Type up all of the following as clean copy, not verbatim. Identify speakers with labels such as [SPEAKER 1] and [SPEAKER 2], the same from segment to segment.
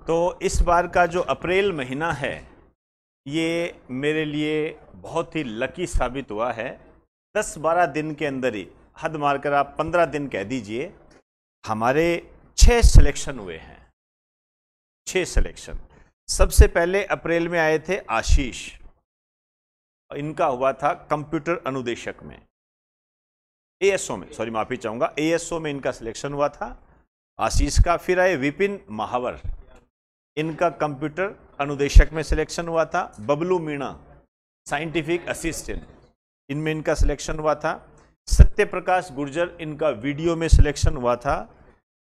[SPEAKER 1] तो इस बार का जो अप्रैल महीना है ये मेरे लिए बहुत ही लकी साबित हुआ है। 10-12 दिन के अंदर ही, हद मारकर आप 15 दिन कह दीजिए, हमारे 6 सिलेक्शन हुए हैं। 6 सिलेक्शन। सबसे पहले अप्रैल में आए थे आशीष, इनका हुआ था कंप्यूटर अनुदेशक में, एएसओ में, सॉरी माफी चाहूंगा, एएसओ में इनका सिलेक्शन हुआ था आशीष का। फिर आए विपिन महावर, इनका कंप्यूटर अनुदेशक में सिलेक्शन हुआ था। बबलू मीणा साइंटिफिक असिस्टेंट, इनमें इनका सिलेक्शन हुआ था। सत्य प्रकाश गुर्जर, इनका वीडियो में सिलेक्शन हुआ था।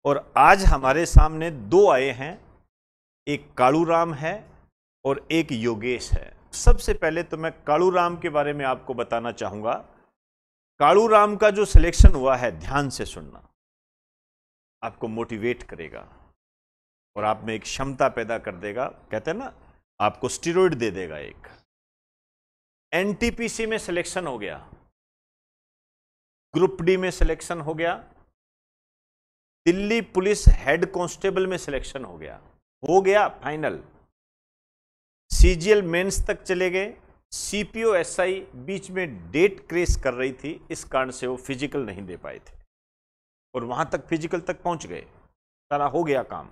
[SPEAKER 1] और आज हमारे सामने 2 आए हैं, एक कालूराम है और एक योगेश है। सबसे पहले तो मैं कालूराम के बारे में आपको बताना चाहूंगा। कालूराम का जो सिलेक्शन हुआ है, ध्यान से सुनना, आपको मोटिवेट करेगा और आप में एक क्षमता पैदा कर देगा। कहते हैं ना, आपको स्टीरॉइड दे देगा एक। एनटीपीसी में सिलेक्शन हो गया, ग्रुप डी में सिलेक्शन हो गया, दिल्ली पुलिस हेड कांस्टेबल में सिलेक्शन हो गया फाइनल। सीजीएल मेंस तक चले गए। सीपीओ एसआई बीच में डेट क्रेस कर रही थी, इस कारण से वो फिजिकल नहीं दे पाए थे और वहां तक फिजिकल तक पहुंच गए, सारा हो गया काम।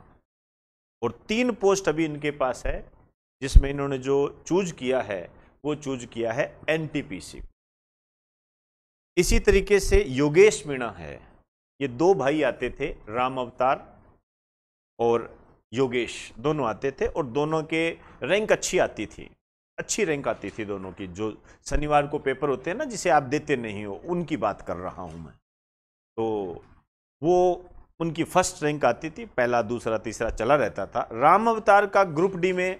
[SPEAKER 1] और 3 पोस्ट अभी इनके पास है, जिसमें इन्होंने जो चूज किया है वो चूज किया है एनटीपीसी। इसी तरीके से योगेश मीणा है, ये 2 भाई आते थे, राम अवतार और योगेश, दोनों आते थे और दोनों के रैंक अच्छी आती थी, अच्छी रैंक आती थी दोनों की। जो शनिवार को पेपर होते हैं ना, जिसे आप देते नहीं हो, उनकी बात कर रहा हूं मैं। तो वो उनकी फर्स्ट रैंक आती थी, पहला दूसरा तीसरा चला रहता था। राम अवतार का ग्रुप डी में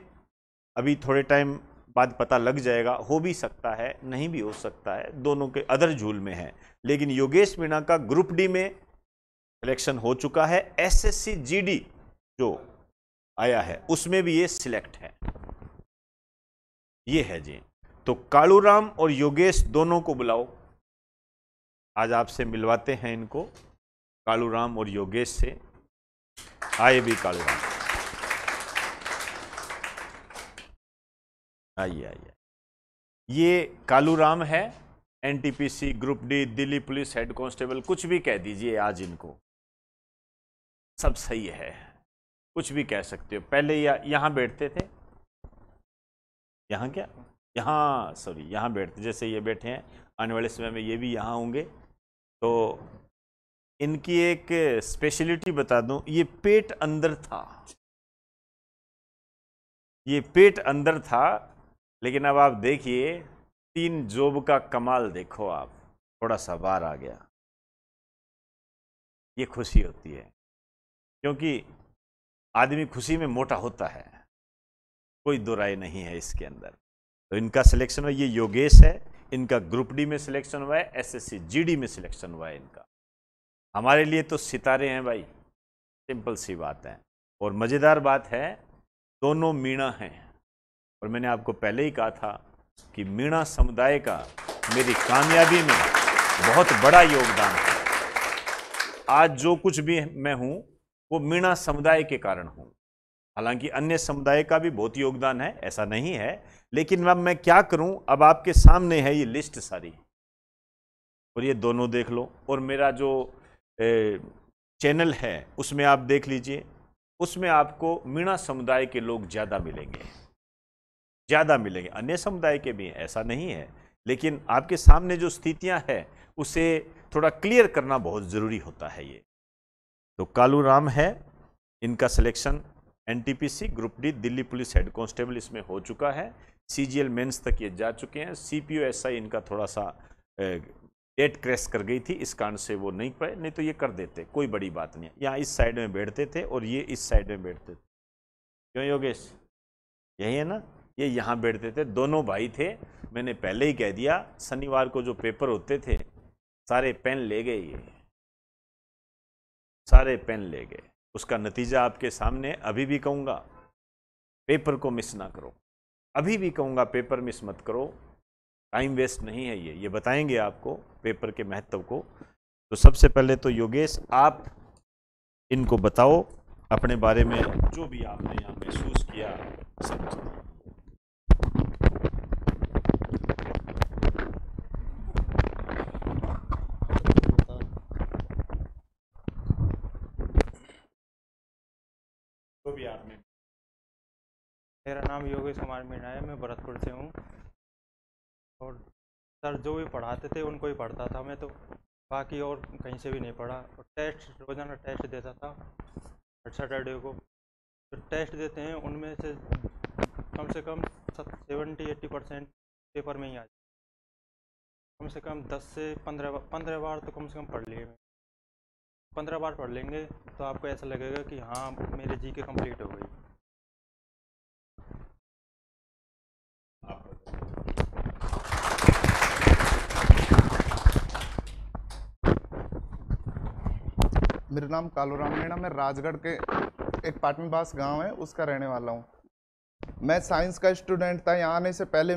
[SPEAKER 1] अभी थोड़े टाइम बाद पता लग जाएगा, हो भी सकता है नहीं भी हो सकता है, दोनों के अदर झूल में है। लेकिन योगेश मीणा का ग्रुप डी में सिलेक्शन हो चुका है। एसएससी जीडी जो आया है उसमें भी ये सिलेक्ट है, ये है जी। तो कालूराम और योगेश दोनों को बुलाओ, आज आपसे मिलवाते हैं इनको, कालूराम और योगेश से। आइए भी कालूराम, आइए आइए। ये कालूराम है, NTPC, group D, Delhi police head constable, कुछ भी कह दीजिए आज इनको, सब सही है, कुछ भी कह सकते हो। पहले यहां बैठते थे, यहाँ क्या, यहाँ सॉरी यहाँ बैठते, जैसे ये बैठे हैं, आने वाले समय में ये भी यहाँ होंगे। तो इनकी एक स्पेशलिटी बता दूं, ये पेट अंदर था, ये पेट अंदर था, लेकिन अब आप देखिए 3 जोब का कमाल देखो आप, थोड़ा सा बाहर आ गया। ये खुशी होती है, क्योंकि आदमी खुशी में मोटा होता है, कोई दो राय नहीं है इसके अंदर। तो इनका सिलेक्शन हुआ, ये योगेश है, इनका ग्रुप डी में सिलेक्शन हुआ है, एसएससी जीडी में सिलेक्शन हुआ है इनका। हमारे लिए तो सितारे हैं भाई, सिंपल सी बात है। और मज़ेदार बात है, दोनों मीणा हैं। और मैंने आपको पहले ही कहा था कि मीणा समुदाय का मेरी कामयाबी में बहुत बड़ा योगदान है। आज जो कुछ भी मैं हूं वो मीणा समुदाय के कारण हूं। हालांकि अन्य समुदाय का भी बहुत योगदान है, ऐसा नहीं है, लेकिन अब मैं क्या करूं, अब आपके सामने है ये लिस्ट सारी, और ये दोनों देख लो। और मेरा जो चैनल है उसमें आप देख लीजिए, उसमें आपको मीणा समुदाय के लोग ज़्यादा मिलेंगे, ज़्यादा मिलेंगे। अन्य समुदाय के भी, ऐसा नहीं है, लेकिन आपके सामने जो स्थितियां हैं उसे थोड़ा क्लियर करना बहुत ज़रूरी होता है ये। तो कालूराम है, इनका selection NTPC, group D, Delhi police head constable इसमें हो चुका है। सीजीएल मेंस तक ये जा चुके हैं। सीपीओ एसआई इनका थोड़ा सा डेट क्रैश कर गई थी, इस कारण से वो नहीं पाए, नहीं तो ये कर देते, कोई बड़ी बात नहीं। यहाँ इस साइड में बैठते थे और ये इस साइड में बैठते थे, क्यों योगेश, यही है ना, ये यहाँ बैठते थे, दोनों भाई थे। मैंने पहले ही कह दिया, शनिवार को जो पेपर होते थे सारे पेन ले गए, ये सारे पेन ले गए। उसका नतीजा आपके सामने। अभी भी कहूँगा पेपर को मिस ना करो, अभी भी कहूँगा पेपर मिस मत करो, टाइम वेस्ट नहीं है ये बताएंगे आपको पेपर के महत्व को। तो सबसे पहले तो योगेश, आप इनको बताओ अपने बारे में जो भी आपने यहाँ महसूस किया समझे। जो भी आपने।
[SPEAKER 2] मेरा नाम योगेश कुमार मीणा है, मैं भरतपुर से हूँ। और सर जो भी पढ़ाते थे उनको ही पढ़ता था मैं, तो बाकी और कहीं से भी नहीं पढ़ा। और टेस्ट रोज़ाना टेस्ट देता था हर सैटरडे को। जो टेस्ट देते हैं उनमें से कम से कम 70-80% पेपर में ही आ जाए। कम से कम 10 से 15 बार तो कम से कम पढ़ लिए। 15 बार पढ़ लेंगे तो आपको ऐसा लगेगा कि हाँ मेरे जीके कंप्लीट हो गई।
[SPEAKER 3] मेरा नाम कालूराम मीणा, मैं राजगढ़ के एक पाटनबास गांव है उसका रहने वाला हूँ। मैं साइंस का स्टूडेंट था। यहाँ आने से पहले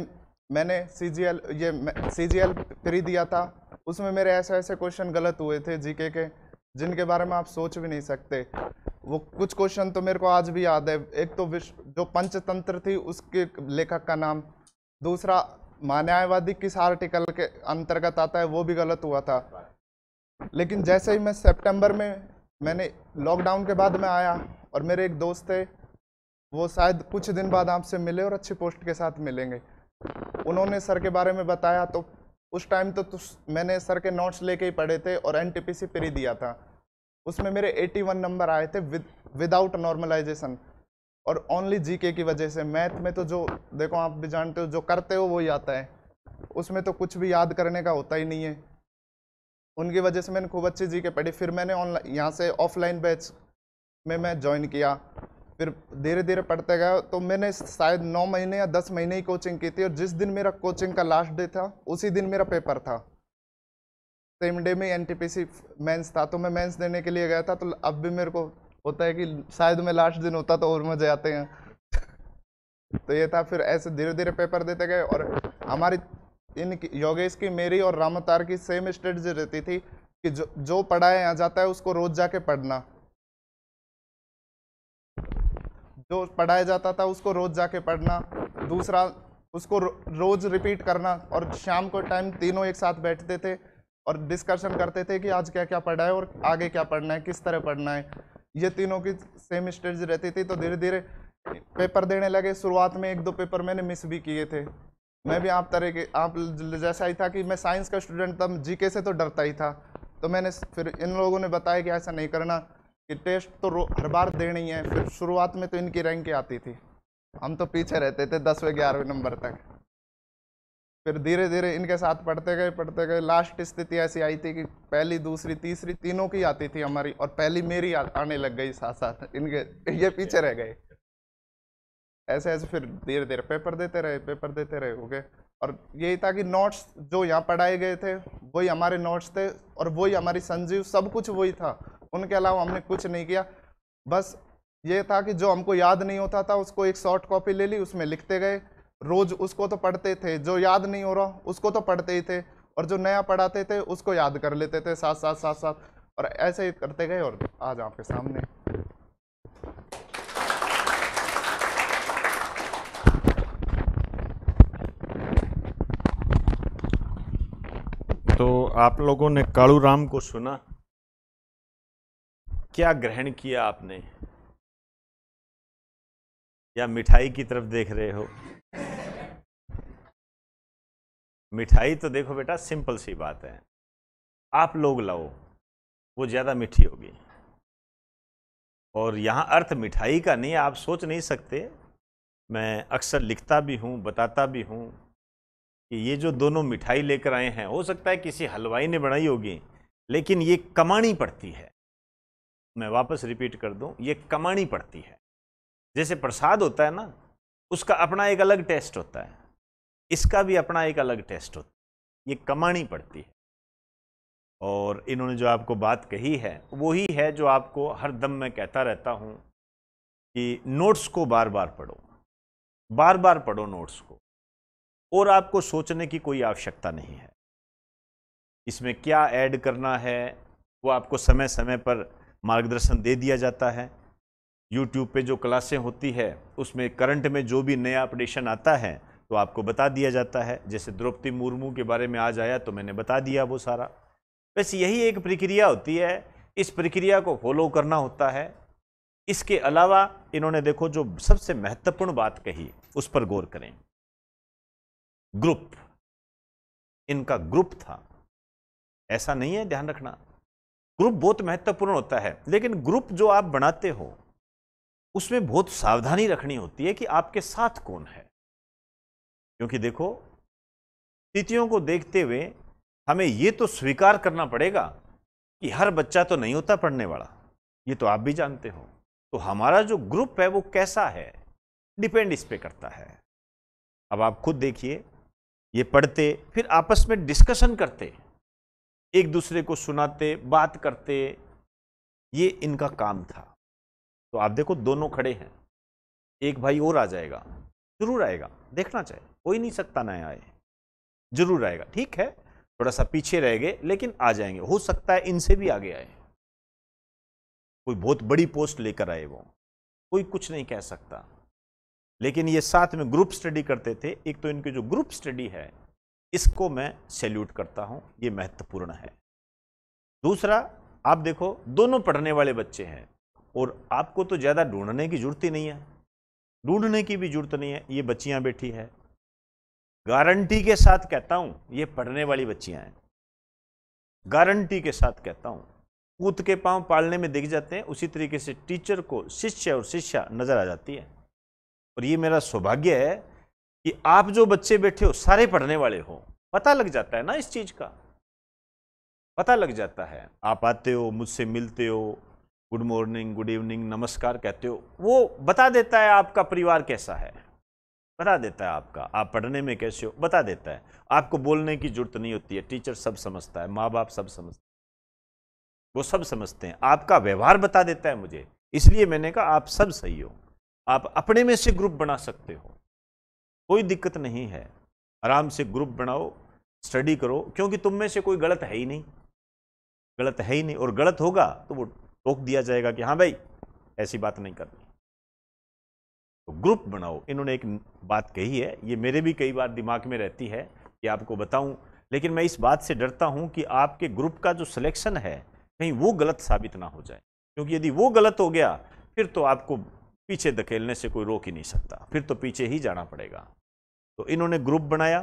[SPEAKER 3] मैंने सीजीएल प्री दिया था। उसमें मेरे ऐसे ऐसे क्वेश्चन गलत हुए थे जीके के, जिनके बारे में आप सोच भी नहीं सकते। वो कुछ क्वेश्चन तो मेरे को आज भी याद है। एक तो विश्व जो पंचतंत्र थी उसके लेखक का नाम, दूसरा न्यायवादी किस आर्टिकल के अंतर्गत आता है वो भी गलत हुआ था। लेकिन जैसे ही मैं सितंबर में मैंने लॉकडाउन के बाद में आया और मेरे एक दोस्त थे, वो शायद कुछ दिन बाद आपसे मिले और अच्छी पोस्ट के साथ मिलेंगे। उन्होंने सर के बारे में बताया तो उस टाइम तो मैंने सर के नोट्स लेके ही पढ़े थे और एनटीपीसी प्री दिया था। उसमें मेरे 81 नंबर आए थे विदाउट नॉर्मलाइजेशन, और ओनली जीके की वजह से। मैथ में तो जो देखो आप भी जानते हो, जो करते हो वही आता है, उसमें तो कुछ भी याद करने का होता ही नहीं है। उनकी वजह से मैंने खूब अच्छी जीके पढ़ी। फिर मैंने ऑनलाइन यहाँ से ऑफलाइन बैच में मैं ज्वाइन किया। फिर धीरे धीरे पढ़ते गया तो मैंने शायद 9 महीने या 10 महीने ही कोचिंग की थी, और जिस दिन मेरा कोचिंग का लास्ट डे था उसी दिन मेरा पेपर था। सेम डे में एनटीपीसी मेंस था, तो मैं मेंस देने के लिए गया था। तो अब भी मेरे को होता है कि शायद मैं लास्ट दिन होता तो और मजे आते हैं। तो ये था। फिर ऐसे धीरे धीरे पेपर देते गए, और हमारी योगेश की, मेरी और रामतार की सेम स्ट्रेटजी रहती थी कि जो पढ़ाया यहाँ जाता है उसको रोज जाके पढ़ना। जो पढ़ाया जाता था उसको रोज जाके पढ़ना। दूसरा, उसको रोज रिपीट करना। और शाम को टाइम तीनों एक साथ बैठते थे और डिस्कशन करते थे कि आज क्या क्या पढ़ा है और आगे क्या पढ़ना है, किस तरह पढ़ना है। ये तीनों की सेम स्ट्रेटजी रहती थी। तो धीरे धीरे पेपर देने लगे। शुरुआत में 1-2 पेपर मैंने मिस भी किए थे। मैं भी आप जैसा ही था कि मैं साइंस का स्टूडेंट था, जीके से तो डरता ही था। तो मैंने फिर इन लोगों ने बताया कि ऐसा नहीं करना, कि टेस्ट तो हर बार देना ही है। फिर शुरुआत में तो इनकी रैंक आती थी, हम तो पीछे रहते थे 10वें 11वें नंबर तक। फिर धीरे धीरे इनके साथ पढ़ते गए। लास्ट स्थिति ऐसी आई थी कि पहली, दूसरी, तीसरी तीनों की आती थी हमारी, और पहली मेरी आने लग गई साथ साथ। इनके ये पीछे रह गए। ऐसे ऐसे फिर धीरे धीरे पेपर देते रहे हो गए। और यही था कि नोट्स जो यहाँ पढ़ाए गए थे वही हमारे नोट्स थे, और वही हमारी संजीव, सब कुछ वही था। उनके अलावा हमने कुछ नहीं किया। बस ये था कि जो हमको याद नहीं होता था उसको एक शॉर्ट कॉपी ले ली, उसमें लिखते गए। रोज उसको तो पढ़ते थे, जो याद नहीं हो रहा उसको तो पढ़ते ही थे, और जो नया पढ़ाते थे उसको याद कर लेते थे साथ। और ऐसे ही करते गए, और आज आपके सामने।
[SPEAKER 1] तो आप लोगों ने कालूराम को सुना, क्या ग्रहण किया आपने, या मिठाई की तरफ देख रहे हो? मिठाई तो देखो बेटा, सिंपल सी बात है, आप लोग लाओ, वो ज्यादा मीठी होगी। और यहां अर्थ मिठाई का नहीं, आप सोच नहीं सकते। मैं अक्सर लिखता भी हूं, बताता भी हूं कि ये जो दोनों मिठाई लेकर आए हैं, हो सकता है किसी हलवाई ने बनाई होगी, लेकिन ये कमानी पड़ती है। मैं वापस रिपीट कर दूं, ये कमानी पड़ती है। जैसे प्रसाद होता है ना, उसका अपना एक अलग टेस्ट होता है, इसका भी अपना एक अलग टेस्ट होता है। ये कमानी पड़ती है। और इन्होंने जो आपको बात कही है वही है जो आपको हर दम मैं कहता रहता हूं कि नोट्स को बार बार पढ़ो, बार बार पढ़ो नोट्स को, और आपको सोचने की कोई आवश्यकता नहीं है। इसमें क्या ऐड करना है वो आपको समय समय पर मार्गदर्शन दे दिया जाता है। यूट्यूब पे जो क्लासें होती है उसमें करंट में जो भी नया अपडेशन आता है तो आपको बता दिया जाता है। जैसे द्रौपदी मुर्मू के बारे में आज आया तो मैंने बता दिया वो सारा। बस यही एक प्रक्रिया होती है, इस प्रक्रिया को फॉलो करना होता है। इसके अलावा इन्होंने देखो जो सबसे महत्वपूर्ण बात कही उस पर गौर करें। ग्रुप, इनका ग्रुप था, ऐसा नहीं है, ध्यान रखना। ग्रुप बहुत महत्वपूर्ण होता है, लेकिन ग्रुप जो आप बनाते हो उसमें बहुत सावधानी रखनी होती है कि आपके साथ कौन है। क्योंकि देखो, स्थितियों को देखते हुए हमें यह तो स्वीकार करना पड़ेगा कि हर बच्चा तो नहीं होता पढ़ने वाला, ये तो आप भी जानते हो। तो हमारा जो ग्रुप है वो कैसा है, डिपेंड इस पे करता है। अब आप खुद देखिए, ये पढ़ते फिर आपस में डिस्कशन करते, एक दूसरे को सुनाते, बात करते, ये इनका काम था। तो आप देखो दोनों खड़े हैं, एक भाई और आ जाएगा, जरूर आएगा, देखना चाहिए, कोई नहीं सकता ना आए, जरूर आएगा। ठीक है, थोड़ा सा पीछे रह गए लेकिन आ जाएंगे, हो सकता है इनसे भी आगे आए, कोई बहुत बड़ी पोस्ट लेकर आए, वो कोई कुछ नहीं कह सकता। लेकिन ये साथ में ग्रुप स्टडी करते थे। एक तो इनकी जो ग्रुप स्टडी है इसको मैं सैल्यूट करता हूं, ये महत्वपूर्ण है। दूसरा, आप देखो दोनों पढ़ने वाले बच्चे हैं और आपको तो ज्यादा ढूंढने की जरूरत ही नहीं है, ढूंढने की भी जरूरत नहीं है। ये बच्चियां बैठी है, गारंटी के साथ कहता हूं ये पढ़ने वाली बच्चियां हैं, गारंटी के साथ कहता हूं। कूद के पांव पालने में दिख जाते हैं, उसी तरीके से टीचर को शिष्य और शिष्या नजर आ जाती है। और ये मेरा सौभाग्य है कि आप जो बच्चे बैठे हो सारे पढ़ने वाले हो, पता लग जाता है ना, इस चीज का पता लग जाता है। आप आते हो, मुझसे मिलते हो, गुड मॉर्निंग, गुड इवनिंग, नमस्कार कहते हो, वो बता देता है आपका परिवार कैसा है, बता देता है आपका, आप पढ़ने में कैसे हो बता देता है। आपको बोलने की जरूरत नहीं होती है, टीचर सब समझता है, माँ बाप सब समझते हैं, वो सब समझते हैं। आपका व्यवहार बता देता है मुझे, इसलिए मैंने कहा आप सब सही हो, आप अपने में से ग्रुप बना सकते हो, कोई दिक्कत नहीं है। आराम से ग्रुप बनाओ, स्टडी करो, क्योंकि तुम में से कोई गलत है ही नहीं, गलत है ही नहीं। और गलत होगा तो वो टोक दिया जाएगा कि हाँ भाई ऐसी बात नहीं करनी। तो ग्रुप बनाओ। इन्होंने एक बात कही है, ये मेरे भी कई बार दिमाग में रहती है कि आपको बताऊं, लेकिन मैं इस बात से डरता हूं कि आपके ग्रुप का जो सिलेक्शन है कहीं वो गलत साबित ना हो जाए, क्योंकि यदि वो गलत हो गया फिर तो आपको पीछे धकेलने से कोई रोक ही नहीं सकता, फिर तो पीछे ही जाना पड़ेगा। तो इन्होंने ग्रुप बनाया,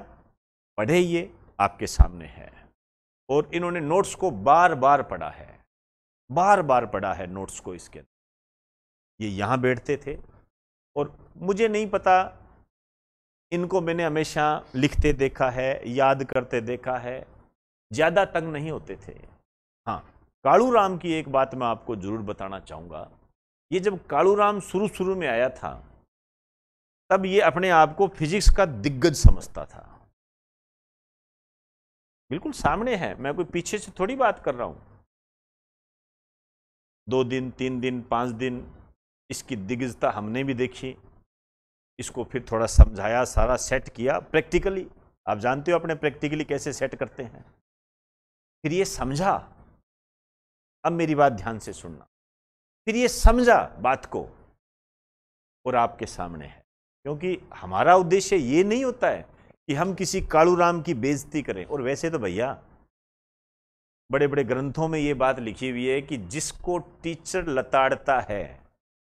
[SPEAKER 1] पढ़े, ये आपके सामने है। और इन्होंने नोट्स को बार बार पढ़ा है, बार बार पढ़ा है नोट्स को इसके। ये यहां बैठते थे और मुझे नहीं पता, इनको मैंने हमेशा लिखते देखा है, याद करते देखा है, ज्यादा तंग नहीं होते थे। हाँ, कालूराम की एक बात मैं आपको जरूर बताना चाहूंगा। ये जब कालूराम शुरू में आया था तब ये अपने आप को फिजिक्स का दिग्गज समझता था। बिल्कुल सामने है, मैं कोई पीछे से थोड़ी बात कर रहा हूं। 2 दिन, 3 दिन, 5 दिन इसकी दिग्गजता हमने भी देखी, इसको फिर थोड़ा समझाया, सारा सेट किया प्रैक्टिकली। आप जानते हो अपने प्रैक्टिकली कैसे सेट करते हैं। फिर ये समझा, अब मेरी बात ध्यान से सुनना, फिर ये समझा बात को और आपके सामने है। क्योंकि हमारा उद्देश्य ये नहीं होता है कि हम किसी कालूराम की बेइज्जती करें। और वैसे तो भैया बड़े बड़े ग्रंथों में ये बात लिखी हुई है कि जिसको टीचर लताड़ता है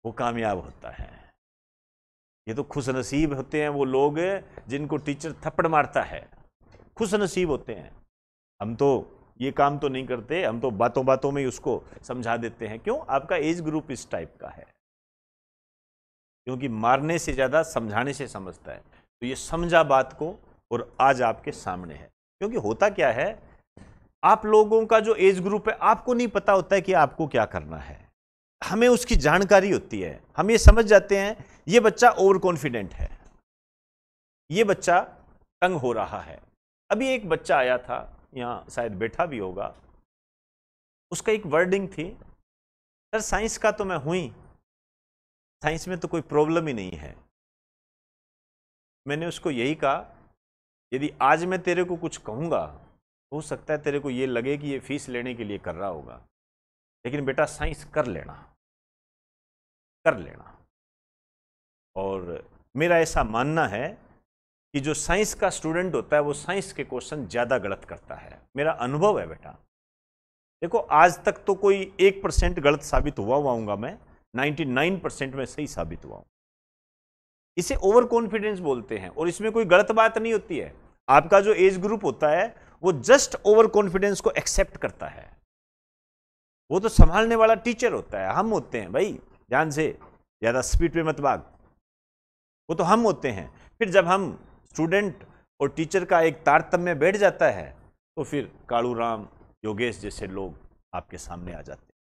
[SPEAKER 1] वो कामयाब होता है। ये तो खुशनसीब होते हैं वो लोग जिनको टीचर थप्पड़ मारता है, खुशनसीब होते हैं। हम तो ये काम तो नहीं करते, हम तो बातों बातों में ही उसको समझा देते हैं। क्यों? आपका एज ग्रुप इस टाइप का है, क्योंकि मारने से ज्यादा समझाने से समझता है। तो ये समझा बात को और आज आपके सामने है। क्योंकि होता क्या है, आप लोगों का जो एज ग्रुप है आपको नहीं पता होता है कि आपको क्या करना है, हमें उसकी जानकारी होती है। हम ये समझ जाते हैं ये बच्चा ओवर कॉन्फिडेंट है, ये बच्चा तंग हो रहा है। अभी एक बच्चा आया था, यहां शायद बैठा भी होगा, उसका एक वर्डिंग थी, सर साइंस का तो मैं हुई, साइंस में तो कोई प्रॉब्लम ही नहीं है। मैंने उसको यही कहा, यदि आज मैं तेरे को कुछ कहूंगा हो सकता है तेरे को ये लगे कि ये फीस लेने के लिए कर रहा होगा, लेकिन बेटा साइंस कर लेना, कर लेना। और मेरा ऐसा मानना है कि जो साइंस का स्टूडेंट होता है वो साइंस के क्वेश्चन ज़्यादा गलत करता है। मेरा अनुभव है बेटा। देखो आज तक तो कोई 1% गलत साबित हुआ हूँगा मैं, 99% में सही साबित हुआ हूँ। इसे ओवर कॉन्फिडेंस बोलते हैं और इसमें कोई गलत बात नहीं होती है। आपका जो एज ग्रुप होता है वो जस्ट ओवर कॉन्फिडेंस को एक्सेप्ट करता है। वो तो संभालने वाला टीचर होता है, हम होते हैं भाई, ध्यान से, ज्यादा स्पीड पे मत भाग, वो तो हम होते हैं। फिर जब हम स्टूडेंट और टीचर का एक तारतम्य बैठ जाता है तो फिर कालूराम, योगेश जैसे लोग आपके सामने आ जाते हैं,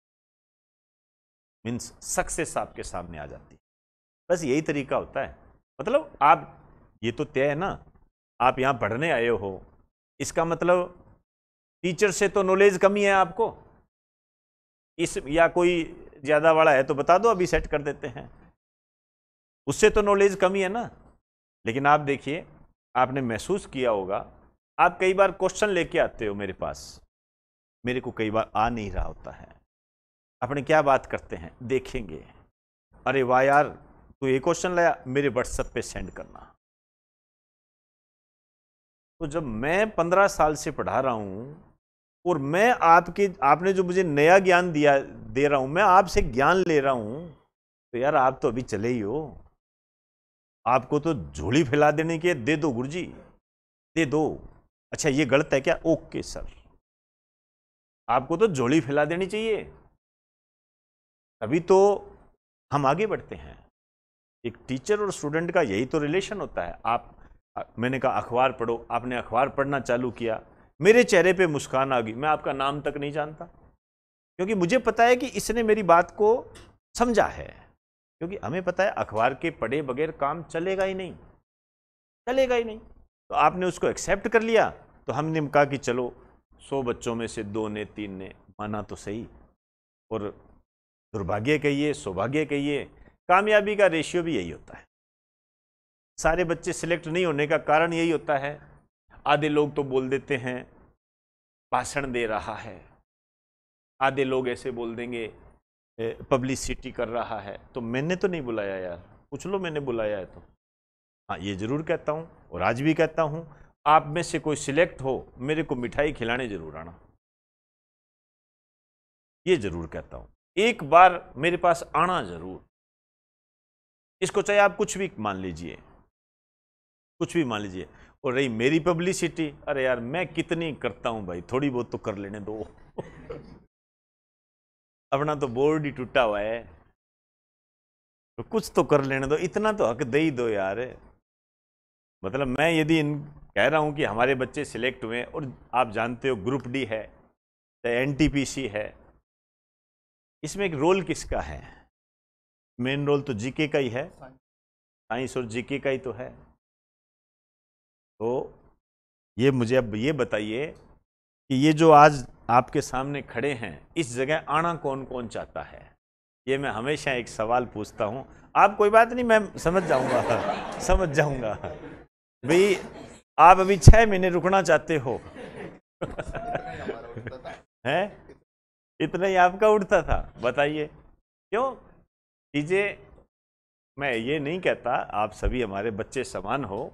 [SPEAKER 1] मीन्स सक्सेस आपके सामने आ जाती है। बस यही तरीका होता है। मतलब आप, ये तो तय है ना, आप यहां पढ़ने आए हो, इसका मतलब टीचर से तो नॉलेज कमी है आपको, इस या कोई ज्यादा वाला है तो बता दो, अभी सेट कर देते हैं, उससे तो नॉलेज कमी है ना। लेकिन आप देखिए, आपने महसूस किया होगा, आप कई बार क्वेश्चन लेके आते हो मेरे पास, मेरे को कई बार आ नहीं रहा होता है। अपने क्या बात करते हैं, देखेंगे, अरे वाह यार तू ये क्वेश्चन लाया, मेरे व्हाट्सएप पे सेंड करना। तो जब मैं 15 साल से पढ़ा रहा हूं और मैं आपने जो मुझे नया ज्ञान दे रहा हूं, मैं आपसे ज्ञान ले रहा हूं, तो यार आप तो अभी चले ही हो, आपको तो झोली फैला देने के, दे दो गुरुजी दे दो, अच्छा ये गलत है क्या, ओके सर, आपको तो झोली फैला देनी चाहिए, तभी तो हम आगे बढ़ते हैं। एक टीचर और स्टूडेंट का यही तो रिलेशन होता है। मैंने कहा अखबार पढ़ो, आपने अखबार पढ़ना चालू किया, मेरे चेहरे पे मुस्कान आ गई, मैं आपका नाम तक नहीं जानता, क्योंकि मुझे पता है कि इसने मेरी बात को समझा है। क्योंकि हमें पता है अखबार के पढ़े बगैर काम चलेगा ही नहीं, चलेगा ही नहीं। तो आपने उसको एक्सेप्ट कर लिया, तो हमने कहा कि चलो 100 बच्चों में से 2 ने 3 ने माना तो सही, और दुर्भाग्य कहिए सौभाग्य कहिए, कामयाबी का रेशियो भी यही होता है। सारे बच्चे सिलेक्ट नहीं होने का कारण यही होता है, आधे लोग तो बोल देते हैं भाषण दे रहा है, आधे लोग ऐसे बोल देंगे पब्लिसिटी कर रहा है। तो मैंने तो नहीं बुलाया यार, पूछ लो मैंने बुलाया है तो। हाँ ये जरूर कहता हूँ और आज भी कहता हूँ, आप में से कोई सिलेक्ट हो, मेरे को मिठाई खिलाने जरूर आना, ये जरूर कहता हूँ, एक बार मेरे पास आना जरूर। इसको चाहे आप कुछ भी मान लीजिए, कुछ भी मान लीजिए। और रही मेरी पब्लिसिटी, अरे यार मैं कितनी करता हूं भाई, थोड़ी बहुत तो कर लेने दो अपना तो बोर्ड ही टूटा हुआ है, तो कुछ तो कर लेने दो, इतना तो हक दे ही दो यार। मतलब मैं यदि कह रहा हूं कि हमारे बच्चे सिलेक्ट हुए, और आप जानते हो ग्रुप डी है, एनटीपीसी है, इसमें एक रोल किसका है, मेन रोल तो जीके का ही है, साइंस और जीके का ही तो है। तो ये मुझे अब ये बताइए कि ये जो आज आपके सामने खड़े हैं, इस जगह आना कौन कौन चाहता है? ये मैं हमेशा एक सवाल पूछता हूं। आप कोई बात नहीं, मैं समझ जाऊंगा समझ जाऊंगा भाई, आप अभी 6 महीने रुकना चाहते हो हैं, इतना ही आपका उठता था, बताइए क्यों? चीजें, मैं ये नहीं कहता आप सभी हमारे बच्चे समान हो,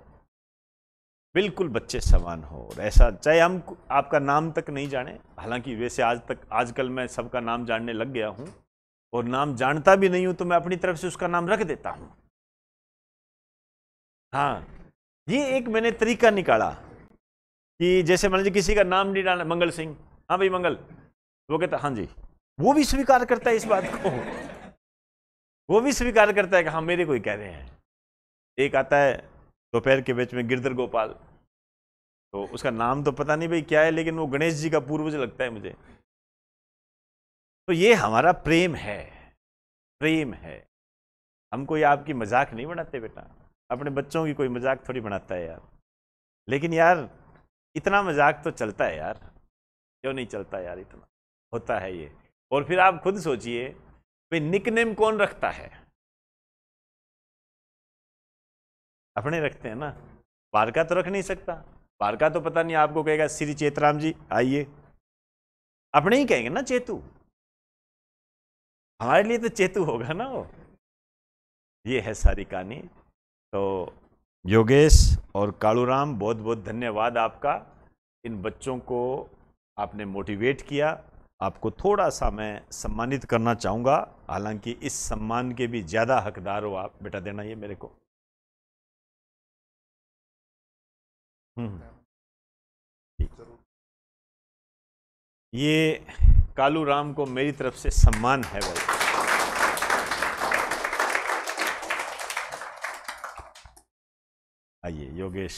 [SPEAKER 1] बिल्कुल बच्चे समान हो, और ऐसा चाहे हम आपका नाम तक नहीं जाने, हालांकि वैसे आजकल मैं सबका नाम जानने लग गया हूं, और नाम जानता भी नहीं हूं तो मैं अपनी तरफ से उसका नाम रख देता हूं। हाँ, ये एक मैंने तरीका निकाला कि जैसे मान लीजिए किसी का नाम नहीं डालना, मंगल सिंह, हाँ भाई मंगल, वो कहता हाँ जी, वो भी स्वीकार करता है इस बात को, वो भी स्वीकार करता है कि हाँ मेरे को ही कह रहे हैं। एक आता है दोपहर के बीच में गिरधर गोपाल, तो उसका नाम तो पता नहीं भाई क्या है, लेकिन वो गणेश जी का पूर्वज लगता है मुझे। तो ये हमारा प्रेम है, प्रेम है। हम कोई आपकी मजाक नहीं बनाते बेटा, अपने बच्चों की कोई मजाक थोड़ी बनाता है यार, लेकिन यार इतना मजाक तो चलता है यार, क्यों नहीं चलता यार, इतना होता है ये। और फिर आप खुद सोचिए भाई, निकनेम कौन रखता है? अपने रखते हैं ना, बाहर का तो रख नहीं सकता, बाहर का तो पता नहीं आपको कहेगा श्री चेतराम जी आइए, अपने ही कहेंगे ना चेतू, हमारे लिए तो चेतू होगा ना वो, ये है सारी कहानी। तो योगेश और कालूराम, बहुत बहुत धन्यवाद आपका। इन बच्चों को आपने मोटिवेट किया। आपको थोड़ा सा मैं सम्मानित करना चाहूँगा, हालांकि इस सम्मान के भी ज़्यादा हकदार हो आप। बेटा देना ये मेरे को। ये कालूराम को मेरी तरफ से सम्मान है भाई। आइए योगेश,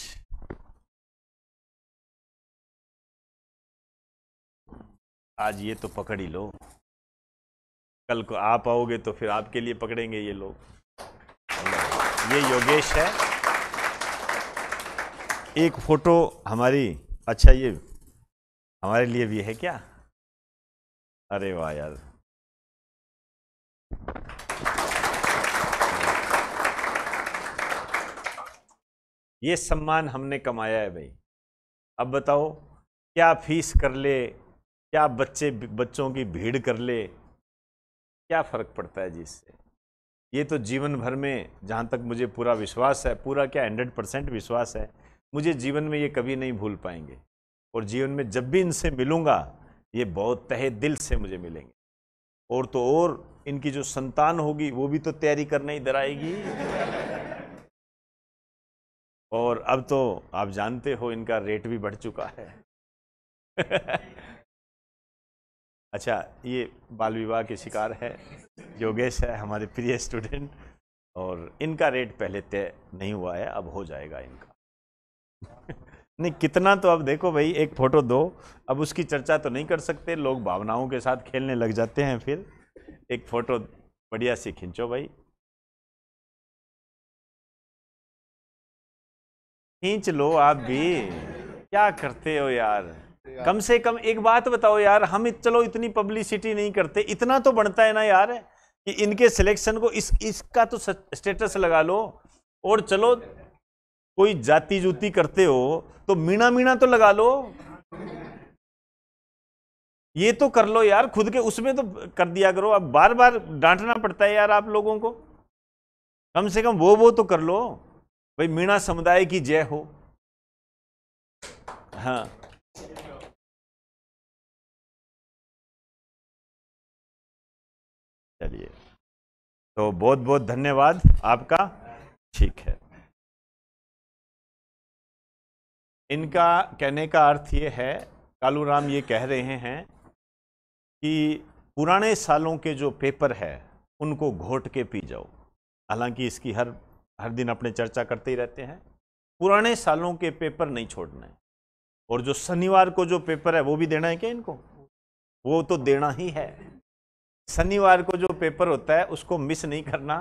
[SPEAKER 1] आज ये तो पकड़ ही लो, कल को आप आओगे तो फिर आपके लिए पकड़ेंगे ये लोग। ये योगेश है। एक फोटो हमारी, अच्छा ये हमारे लिए भी है क्या? अरे वाह यार, ये सम्मान हमने कमाया है भाई। अब बताओ, क्या फीस कर ले, क्या बच्चों की भीड़ कर ले, क्या फर्क पड़ता है जी इससे? ये तो जीवन भर में, जहाँ तक मुझे पूरा विश्वास है, पूरा क्या 100% विश्वास है, मुझे जीवन में ये कभी नहीं भूल पाएंगे। और जीवन में जब भी इनसे मिलूंगा, ये बहुत तहे दिल से मुझे मिलेंगे। और तो और इनकी जो संतान होगी वो भी तो तैयारी करने इधर आएगी। और अब तो आप जानते हो इनका रेट भी बढ़ चुका है। अच्छा, ये बाल विवाह के शिकार है, योगेश है हमारे प्रिय स्टूडेंट, और इनका रेट पहले तय नहीं हुआ है, अब हो जाएगा इनका। नहीं, कितना तो अब देखो भाई, एक फोटो दो, अब उसकी चर्चा तो नहीं कर सकते, लोग भावनाओं के साथ खेलने लग जाते हैं। फिर एक फोटो बढ़िया सी खींचो भाई, खींच लो आप भी। क्या करते हो यार? कम से कम एक बात बताओ यार, हम चलो इतनी पब्लिसिटी नहीं करते, इतना तो बनता है ना यार कि इनके सिलेक्शन को इसका तो स्टेटस लगा लो। और चलो कोई जाति जूती करते हो तो मीणा मीणा तो लगा लो, ये तो कर लो यार खुद के उसमें तो कर दिया करो। अब बार बार डांटना पड़ता है यार आप लोगों को, कम से कम वो तो कर लो भाई, मीणा समुदाय की जय हो। हाँ, चलिए, तो बहुत बहुत धन्यवाद आपका। ठीक है, इनका कहने का अर्थ ये है, कालूराम ये कह रहे हैं कि पुराने सालों के जो पेपर है उनको घोट के पी जाओ। हालांकि इसकी हर दिन अपने चर्चा करते ही रहते हैं। पुराने सालों के पेपर नहीं छोड़ना है, और जो शनिवार को जो पेपर है वो भी देना है क्या इनको? वो तो देना ही है। शनिवार को जो पेपर होता है उसको मिस नहीं करना।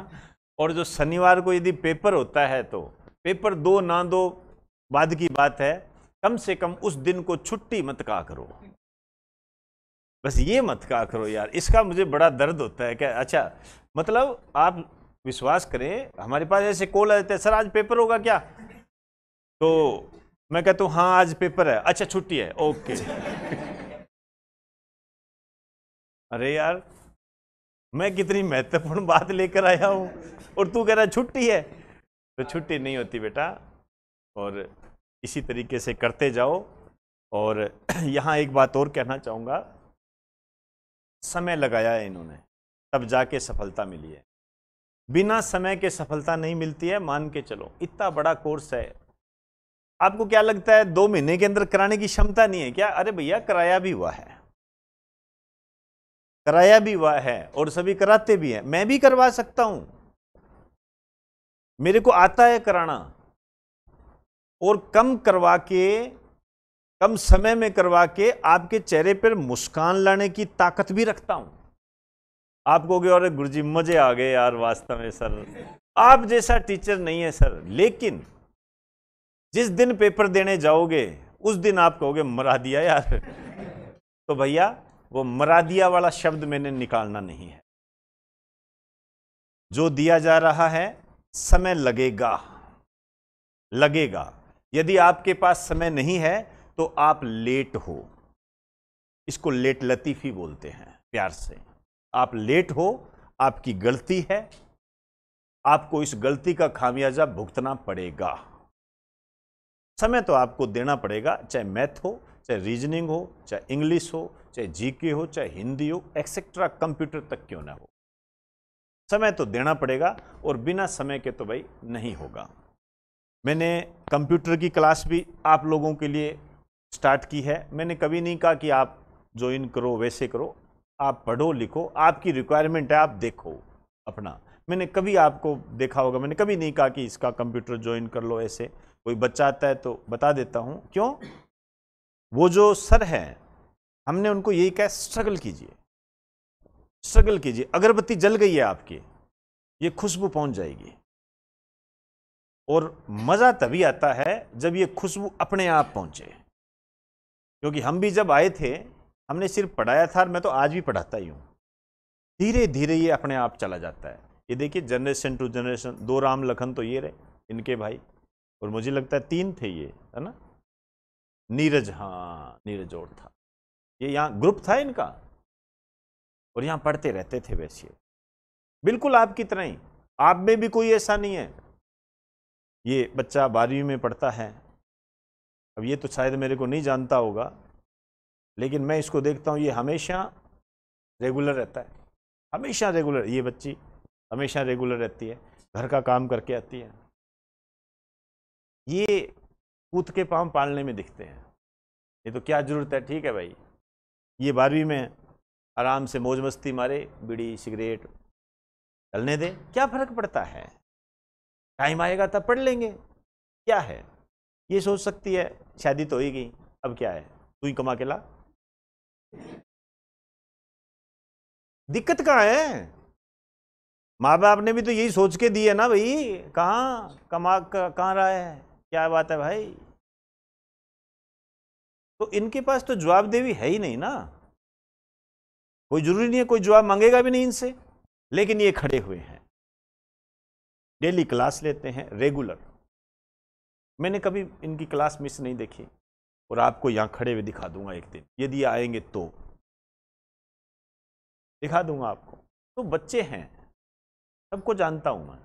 [SPEAKER 1] और जो शनिवार को यदि पेपर होता है तो पेपर दो ना दो बाद की बात है, कम से कम उस दिन को छुट्टी मत कहा करो। बस ये मत कहा करो यार, इसका मुझे बड़ा दर्द होता है। क्या अच्छा, मतलब आप विश्वास करें, हमारे पास ऐसे कॉल आते हैं, सर आज पेपर होगा क्या? तो मैं कहता हूँ हाँ आज पेपर है। अच्छा छुट्टी है, ओके। अरे यार, मैं कितनी महत्वपूर्ण बात लेकर आया हूँ और तू कह रहा है छुट्टी है। तो छुट्टी नहीं होती बेटा, और इसी तरीके से करते जाओ। और यहाँ एक बात और कहना चाहूँगा, समय लगाया है इन्होंने, तब जाके सफलता मिली है। बिना समय के सफलता नहीं मिलती है, मान के चलो। इतना बड़ा कोर्स है, आपको क्या लगता है 2 महीने के अंदर कराने की क्षमता नहीं है क्या? अरे भैया, कराया भी हुआ है, कराया भी हुआ है, और सभी कराते भी हैं। मैं भी करवा सकता हूं, मेरे को आता है कराना, और कम करवा के, कम समय में करवा के आपके चेहरे पर मुस्कान लाने की ताकत भी रखता हूं। आप कहोगे अरे गुरुजी मजे आ गए यार, वास्तव में सर आप जैसा टीचर नहीं है सर। लेकिन जिस दिन पेपर देने जाओगे उस दिन आप कहोगे मरा दिया यार। तो भैया, वो मरा दिया वाला शब्द मैंने निकालना नहीं है। जो दिया जा रहा है, समय लगेगा, लगेगा। यदि आपके पास समय नहीं है तो आप लेट हो। इसको लेट लतीफी बोलते हैं प्यार से। आप लेट हो, आपकी गलती है, आपको इस गलती का खामियाजा भुगतना पड़ेगा। समय तो आपको देना पड़ेगा, चाहे मैथ हो, चाहे रीजनिंग हो, चाहे इंग्लिश हो, चाहे जीके हो, चाहे हिंदी हो, एक्सेट्रा कंप्यूटर तक क्यों ना हो, समय तो देना पड़ेगा। और बिना समय के तो भाई नहीं होगा। मैंने कंप्यूटर की क्लास भी आप लोगों के लिए स्टार्ट की है। मैंने कभी नहीं कहा कि आप ज्वाइन करो, वैसे करो, आप पढ़ो लिखो, आपकी रिक्वायरमेंट है, आप देखो अपना। मैंने कभी आपको देखा होगा, मैंने कभी नहीं कहा कि इसका कंप्यूटर ज्वाइन कर लो। ऐसे कोई बच्चा आता है तो बता देता हूं, क्यों? वो जो सर हैं, हमने उनको यही कहा, स्ट्रगल कीजिए, स्ट्रगल कीजिए। अगरबत्ती जल गई है आपकी, ये खुशबू पहुंच जाएगी। और मजा तभी आता है जब ये खुशबू अपने आप पहुंचे। क्योंकि हम भी जब आए थे, हमने सिर्फ पढ़ाया था, और मैं तो आज भी पढ़ाता ही हूं। धीरे धीरे ये अपने आप चला जाता है। ये देखिए, generation to generation, 2 Ram Lakhan तो ये रहे, इनके भाई, और मुझे लगता है 3 थे ये, है ना? नीरज, हाँ नीरज और था। ये यहाँ ग्रुप था इनका, और यहाँ पढ़ते रहते थे वैसे, बिल्कुल आपकी तरह ही। आप में भी कोई ऐसा नहीं है। ये बच्चा 12वीं में पढ़ता है, अब ये तो शायद मेरे को नहीं जानता होगा, लेकिन मैं इसको देखता हूँ, ये हमेशा रेगुलर रहता है, हमेशा रेगुलर। ये बच्ची हमेशा रेगुलर रहती है, घर का काम करके आती है। ये कूद के पाँव पालने में दिखते हैं, ये तो क्या जरूरत है? ठीक है भाई, ये 12वीं में आराम से मौज मस्ती मारे, बीड़ी सिगरेट चलने दे, क्या फर्क पड़ता है? टाइम आएगा तब पढ़ लेंगे, क्या है? ये सोच सकती है शादी तो हो ही गई, अब क्या है, तू ही कमा के ला। दिक्कत कहाँ है? माँ बाप ने भी तो यही सोच के दी है ना भाई, कहाँ कमा कहाँ रहा है, क्या बात है भाई? तो इनके पास तो जवाबदेही है ही नहीं ना। कोई जरूरी नहीं है, कोई जवाब मांगेगा भी नहीं इनसे, लेकिन ये खड़े हुए हैं, डेली क्लास लेते हैं रेगुलर। मैंने कभी इनकी क्लास मिस नहीं देखी, और आपको यहां खड़े हुए दिखा दूंगा एक दिन, यदि आएंगे तो दिखा दूंगा आपको। तो बच्चे हैं, सबको जानता हूं मैं।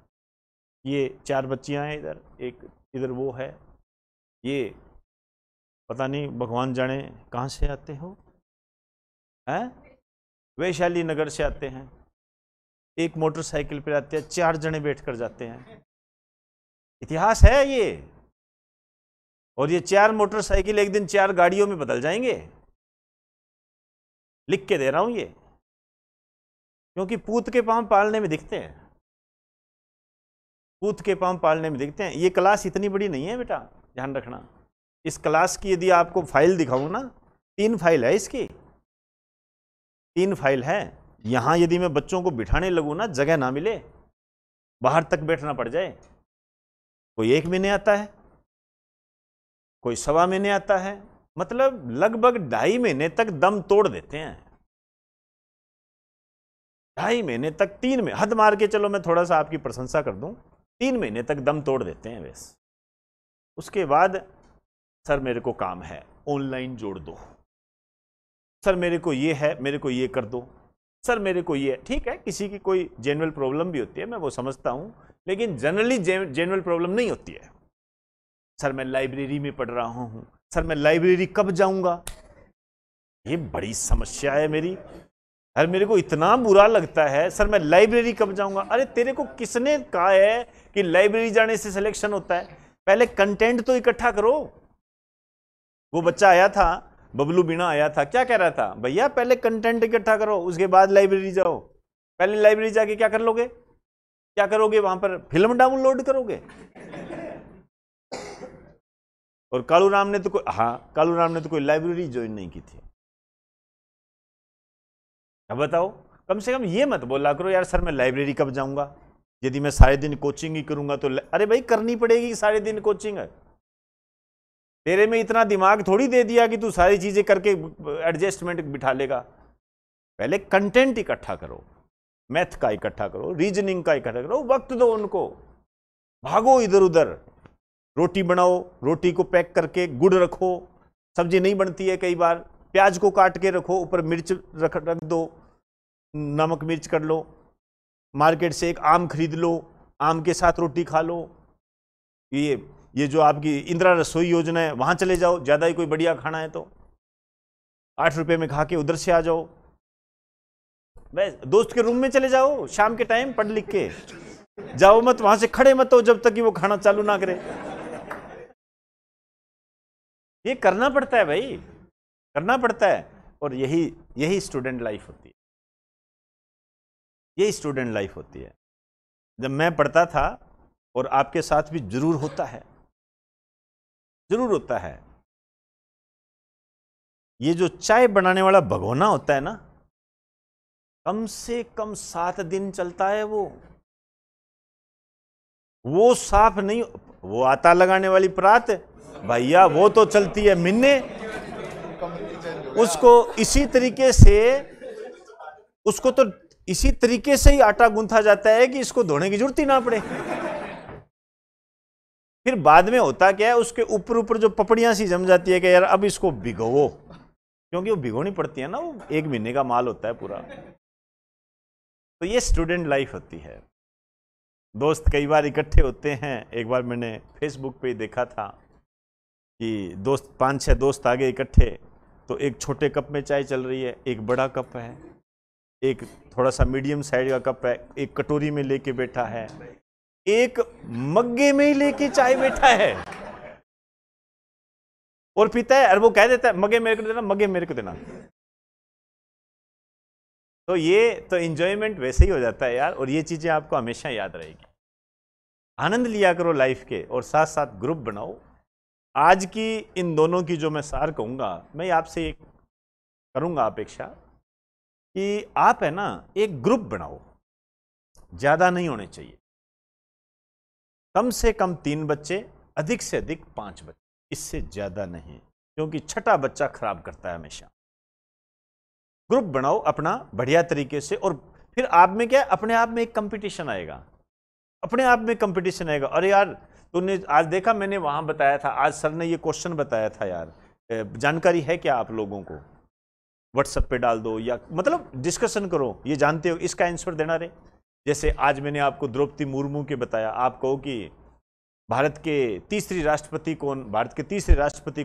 [SPEAKER 1] ये 4 बच्चियां हैं इधर, एक इधर वो है, ये पता नहीं भगवान जाने कहां से आते हो, हैं? वैशाली नगर से आते हैं। एक मोटरसाइकिल पर आते हैं, 4 जने बैठ कर जाते हैं। इतिहास है ये। और ये 4 मोटरसाइकिल एक दिन 4 गाड़ियों में बदल जाएंगे, लिख के दे रहा हूं ये, क्योंकि पूत के पांव पालने में दिखते हैं, पूत के पांव पालने में दिखते हैं। ये क्लास इतनी बड़ी नहीं है बेटा, ध्यान रखना। इस क्लास की यदि आपको फाइल दिखाऊं ना, 3 फाइल है इसकी, 3 फाइल है। यहां यदि मैं बच्चों को बिठाने लगूं ना, जगह ना मिले, बाहर तक बैठना पड़ जाए। कोई 1 महीने आता है, कोई 1.25 महीने आता है, मतलब लगभग 2.5 महीने तक दम तोड़ देते हैं। 2.5 महीने तक, 3 महीने हद मार के चलो, मैं थोड़ा सा आपकी प्रशंसा कर दूं, 3 महीने तक दम तोड़ देते हैं बस। उसके बाद सर मेरे को काम है, ऑनलाइन जोड़ दो, सर मेरे को ये है, मेरे को ये कर दो, सर मेरे को ये। ठीक है, किसी की कोई जेन्युइन प्रॉब्लम भी होती है, मैं वो समझता हूं, लेकिन जनरली जेन्युइन प्रॉब्लम नहीं होती है। सर मैं लाइब्रेरी में पढ़ रहा हूं, सर मैं लाइब्रेरी कब जाऊंगा, ये बड़ी समस्या है मेरी। अरे मेरे को इतना बुरा लगता है, सर मैं लाइब्रेरी कब जाऊंगा। अरे तेरे को किसने कहा है कि लाइब्रेरी जाने से सिलेक्शन होता है? पहले कंटेंट तो इकट्ठा करो। वो बच्चा आया था, बबलू बीणा आया था, क्या कह रहा था? भैया पहले कंटेंट इकट्ठा करो, उसके बाद लाइब्रेरी जाओ। पहले लाइब्रेरी जाके क्या कर लोगे, क्या करोगे? वहां पर फिल्म डाउनलोड करोगे। और कालूराम ने तो कोई, हाँ कालूराम ने तो कोई लाइब्रेरी ज्वाइन नहीं की थी। अब बताओ, कम से कम ये मत बोला करो यार सर मैं लाइब्रेरी कब जाऊंगा, यदि मैं सारे दिन कोचिंग ही करूंगा तो। अरे भाई करनी पड़ेगी सारे दिन कोचिंग है, तेरे में इतना दिमाग थोड़ी दे दिया कि तू सारी चीजें करके एडजस्टमेंट बिठा लेगा। पहले कंटेंट इकट्ठा करो, मैथ का इकट्ठा करो, रीजनिंग का इकट्ठा करो, वक्त दो उनको, भागो इधर उधर। रोटी बनाओ, रोटी को पैक करके गुड़ रखो, सब्जी नहीं बनती है कई बार, प्याज को काट के रखो, ऊपर मिर्च रख दो, नमक मिर्च कर लो, मार्केट से एक आम खरीद लो, आम के साथ रोटी खा लो, ये जो आपकी इंदिरा रसोई योजना है वहां चले जाओ, ज्यादा ही कोई बढ़िया खाना है तो 8 रुपए में खा के उधर से आ जाओ। बस दोस्त के रूम में चले जाओ शाम के टाइम, पढ़ लिख के जाओ मत, वहां से खड़े मत हो जब तक कि वो खाना चालू ना करे। ये करना पड़ता है भाई, करना पड़ता है। और यही स्टूडेंट लाइफ होती है, यही स्टूडेंट लाइफ होती है। जब मैं पढ़ता था, और आपके साथ भी जरूर होता है, जरूर होता है, ये जो चाय बनाने वाला भगोना होता है ना, कम से कम 7 दिन चलता है वो साफ नहीं, वो आता लगाने वाली परात भैया वो तो चलती है महीने। उसको इसी तरीके से, उसको तो इसी तरीके से ही आटा गूंथा जाता है कि इसको धोने की जरूरत ही ना पड़े। फिर बाद में होता क्या है, उसके ऊपर ऊपर जो पपड़ियां सी जम जाती है कि यार अब इसको भिगोवो, क्योंकि वो भिगोनी पड़ती है ना, वो 1 महीने का माल होता है पूरा। तो ये स्टूडेंट लाइफ होती है। दोस्त कई बार इकट्ठे होते हैं। एक बार मैंने फेसबुक पे देखा था कि दोस्त 5-6 दोस्त आ गए इकट्ठे, तो एक छोटे कप में चाय चल रही है, एक बड़ा कप है, एक थोड़ा सा मीडियम साइज का कप है, एक कटोरी में लेके बैठा है, एक मग्गे में ही लेके चाय बैठा है और पीता है, और वो कह देता है मग्गे मेरे को देना, मग्गे मेरे को देना। तो ये तो एंजॉयमेंट वैसे ही हो जाता है यार। और ये चीजें आपको हमेशा याद रहेगी। आनंद लिया करो लाइफ के, और साथ साथ ग्रुप बनाओ। आज की इन दोनों की जो मैं सार कहूंगा, मैं आपसे एक करूंगा अपेक्षा कि आप है ना एक ग्रुप बनाओ, ज्यादा नहीं होने चाहिए, कम से कम 3 बच्चे, अधिक से अधिक 5 बच्चे, इससे ज्यादा नहीं, क्योंकि छठा बच्चा खराब करता है हमेशा। ग्रुप बनाओ अपना बढ़िया तरीके से, और फिर आप में क्या है, अपने आप में एक कंपटीशन आएगा, अपने आप में कंपटीशन आएगा। अरे यार तूने आज देखा, मैंने वहां बताया था, आज सर ने ये क्वेश्चन बताया था यार, जानकारी है क्या आप लोगों को? व्हाट्सएप पे डाल दो, या मतलब डिस्कशन करो, ये जानते हो, इसका आंसर देना रहे। जैसे आज मैंने आपको द्रौपदी मुर्मू के बताया, आप कहो कि भारत के तीसरे राष्ट्रपति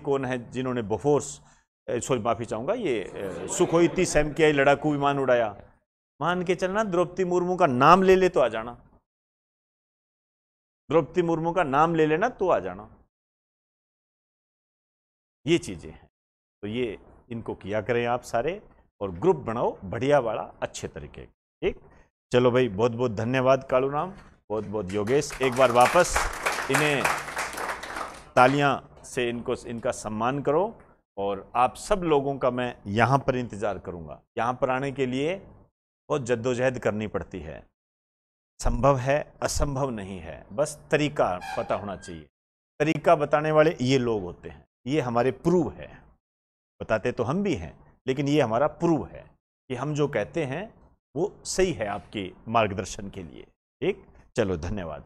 [SPEAKER 1] कौन है जिन्होंने बोफोर्स, सॉरी माफी चाहूंगा, ये सुखोई 30 MKI लड़ाकू विमान उड़ाया। मान के चलना द्रौपदी मुर्मू का नाम ले ले तो आ जाना, द्रौपदी मुर्मू का नाम ले लेना तो आ जाना। ये चीजें हैं, तो ये इनको किया करें आप सारे, और ग्रुप बनाओ बढ़िया वाला, अच्छे तरीके। ठीक, चलो भाई, बहुत बहुत धन्यवाद कालूराम, बहुत बहुत योगेश। एक बार वापस इन्हें तालियां से इनका सम्मान करो, और आप सब लोगों का मैं यहाँ पर इंतजार करूँगा। यहाँ पर आने के लिए बहुत जद्दोजहद करनी पड़ती है, संभव है, असंभव नहीं है, बस तरीका पता होना चाहिए। तरीका बताने वाले ये लोग होते हैं, ये हमारे प्रूव है। बताते तो हम भी हैं, लेकिन ये हमारा प्रूव है कि हम जो कहते हैं वो सही है आपके मार्गदर्शन के लिए। ठीक, चलो धन्यवाद।